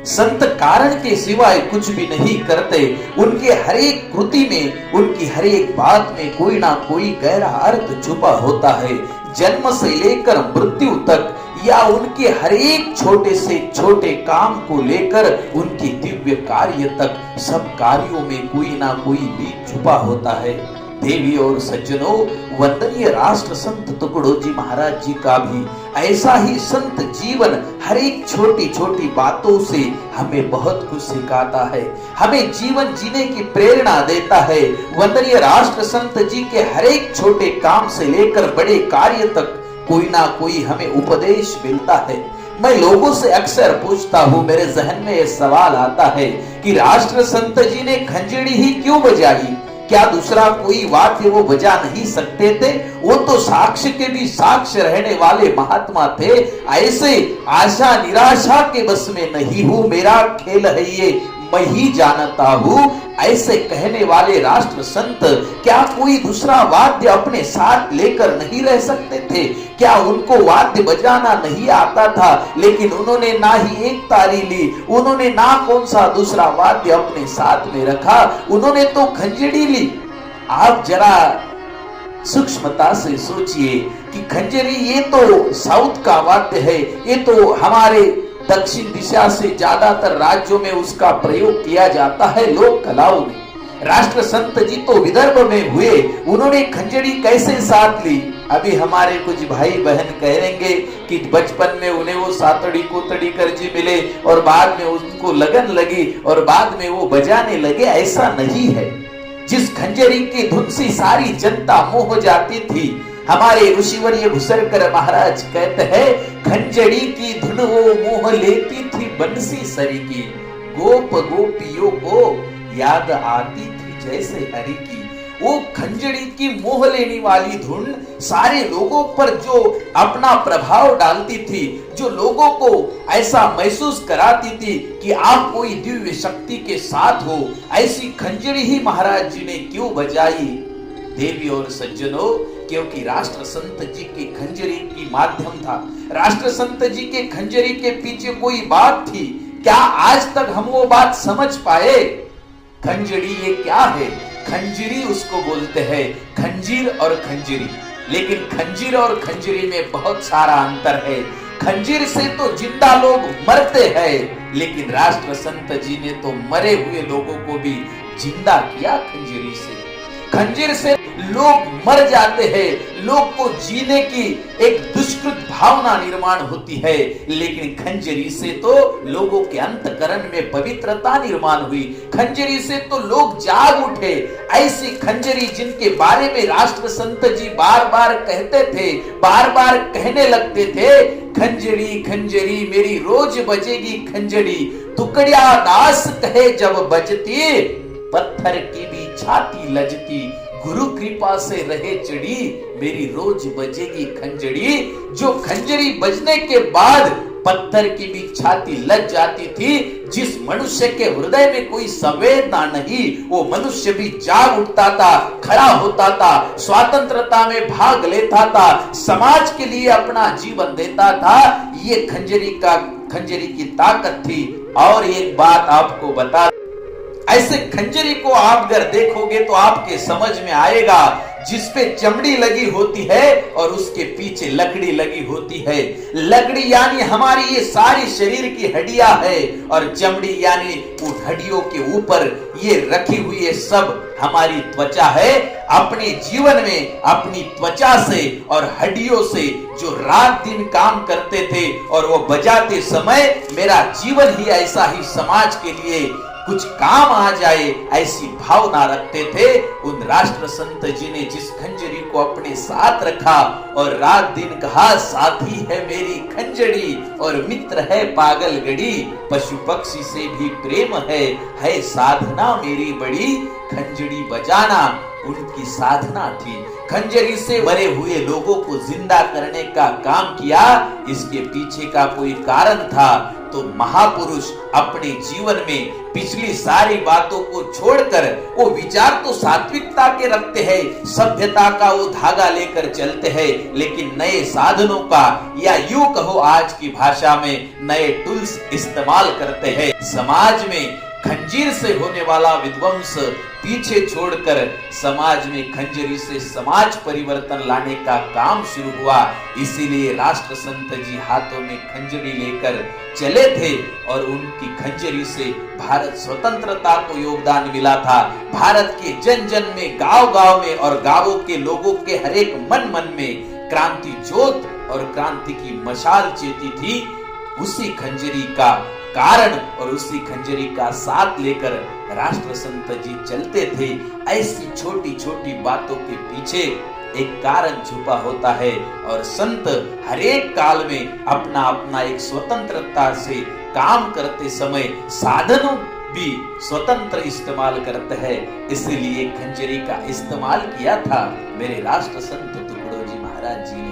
संत कारण के सिवाय कुछ भी नहीं करते। उनके हर एक कृति में, उनकी हर एक बात में कोई ना कोई गहरा अर्थ छुपा होता है। जन्म से लेकर मृत्यु तक, या उनके हर एक छोटे से छोटे काम को लेकर उनके दिव्य कार्य तक, सब कार्यों में कोई ना कोई बीज छुपा होता है। देवी और सज्जनों, वंदनीय राष्ट्र संत तुकडोजी महाराज जी का भी ऐसा ही संत जीवन हर एक छोटी छोटी बातों से हमें बहुत कुछ सिखाता है, हमें जीवन जीने की प्रेरणा देता है। वंदनीय राष्ट्र संत जी के हर एक छोटे काम से लेकर बड़े कार्य तक कोई ना कोई हमें उपदेश मिलता है। मैं लोगों से अक्सर पूछता हूँ, मेरे जहन में यह सवाल आता है कि राष्ट्र संत जी ने खंजड़ी ही क्यों बजाई? क्या दूसरा कोई वाद्य वो बजा नहीं सकते थे? वो तो साक्ष्य के भी साक्ष्य रहने वाले महात्मा थे। ऐसे आशा निराशा के बस में नहीं हूँ, मेरा खेल है ये मैं ही जानता हूँ, ऐसे कहने वाले राष्ट्र संत क्या कोई दूसरा वाद्य अपने साथ लेकर नहीं रह सकते थे? क्या उनको वाद्य बजाना नहीं आता था? लेकिन उन्होंने ना ही एक तारी ली, उन्होंने ना कौन सा दूसरा वाद्य अपने साथ में रखा, उन्होंने तो खंजड़ी ली। आप जरा सूक्ष्मता से सोचिए कि खंजरी ये तो साउथ का वाद्य है, ये तो हमारे दक्षिण दिशा से ज्यादातर राज्यों में उसका प्रयोग किया जाता है लोक कलाओं में। राष्ट्र संत जी तो विदर्भ में हुए, उन्होंने खंजड़ी कैसे साथ ली? अभी हमारे कुछ भाई बहन कहेंगे कि बचपन में उन्हें वो सातड़ी कोतड़ी करजी मिले और बाद में उनको लगन लगी और बाद में वो बजाने लगे, ऐसा नहीं है। जिस खंजरी की धुन से सारी जनता मोह जाती थी, हमारे ऋषिवर्य घुसरकर महाराज कहते हैं, खंजड़ी की धुन वो मोह लेती थी बंसी सरी की, गोप गोपियों को याद आती थी जैसे हरि की। वो खंजड़ी की मोह लेने वाली धुन सारे लोगों पर जो अपना प्रभाव डालती थी, जो लोगों को ऐसा महसूस कराती थी कि आप कोई दिव्य शक्ति के साथ हो, ऐसी खंजड़ी ही महाराज जी ने क्यों बजाई? देवी और सज्जनों, क्योंकि राष्ट्र संत जी के खंजरी की माध्यम था, राष्ट्र संत जी के खंजरी के पीछे कोई बात थी। क्या आज तक हम वो बात समझ पाए? खंजरी ये क्या है? खंजरी उसको बोलते हैं, खंजीर और खंजरी। लेकिन खंजीर और खंजरी में बहुत सारा अंतर है। खंजीर से तो जिंदा लोग मरते हैं, लेकिन राष्ट्र संत जी ने तो मरे हुए लोगों को भी जिंदा किया खंजरी से। खंजीर से लोग मर जाते हैं, लोग को जीने की एक दुष्कृत भावना निर्माण होती है, लेकिन खंजरी से तो लोगों के अंतकरण में पवित्रता निर्माण हुई। खंजरी से तो लोग जाग उठे। ऐसी खंजरी जिनके बारे में राष्ट्र संत जी बार बार कहते थे, बार बार कहने लगते थे, खंजरी खंजरी मेरी रोज बजेगी खंजरी, टुकड़िया दास कहे जब बजती, पत्थर की भी छाती लजती, गुरु कृपा से रहे चढ़ी, मेरी रोज बजेगी खंजरी। जो खंजरी बजने के बाद पत्थर की भी छाती लज जाती थी, जिस मनुष्य के हृदय में कोई संवेदना नहीं, वो मनुष्य भी जाग उठता था, खड़ा होता था, स्वतंत्रता में भाग लेता था, समाज के लिए अपना जीवन देता था। ये खंजरी की ताकत थी। और एक बात आपको बता, ऐसे खंजरी को आप अगर देखोगे तो आपके समझ में आएगा, जिसपे चमड़ी लगी होती है और उसके पीछे लकड़ी लगी होती है। लकड़ी यानी हमारी ये सारी शरीर की हड्डियां है, और चमड़ी यानी उन हड्डियों के ऊपर ये रखी हुई है सब हमारी त्वचा है। अपने जीवन में अपनी त्वचा से और हड्डियों से जो रात दिन काम करते थे, और वो बजाते समय मेरा जीवन ही ऐसा ही समाज के लिए कुछ काम आ जाए, ऐसी भावना रखते थे। उन राष्ट्र संत जी ने जिस खंजरी को अपने साथ रखा और रात दिन कहा, साथी है मेरी खंजरी और मित्र है पागल गड़ी, पशु पक्षी से भी प्रेम है साधना मेरी बड़ी, खंजरी बजाना उनकी साधना थी। खंजरी से मरे हुए लोगों को जिंदा करने का काम किया। इसके पीछे का कोई कारण था, तो महापुरुष अपने जीवन में पिछली सारी बातों को छोड़कर वो विचार तो सात्विकता के रखते हैं, सभ्यता का वो धागा लेकर चलते हैं, लेकिन नए साधनों का या यूं कहो आज की भाषा में नए टूल्स इस्तेमाल करते हैं। समाज में खंजीर से होने वाला विध्वंस पीछे छोड़कर समाज में खंजरी से समाज परिवर्तन लाने का काम शुरू हुआ। इसीलिए राष्ट्र संत जी हाथों में खंजरी लेकर चले थे और उनकी खंजरी से भारत स्वतंत्रता को योगदान मिला था। भारत के जन जन में, गांव गांव में और गांवों के लोगों के हर एक मन मन में क्रांति ज्योत और क्रांति की मशाल चेती थी। उसी खंजरी का कारण और उसी खंजरी का साथ लेकर राष्ट्र संत जी चलते थे। ऐसी छोटी छोटी बातों के पीछे एक कारण छुपा होता है और संत हर एक काल में अपना अपना एक स्वतंत्रता से काम करते समय साधनों भी स्वतंत्र इस्तेमाल करते हैं। इसीलिए खंजरी का इस्तेमाल किया था मेरे राष्ट्र संत तुकडोजी महाराज जी ने।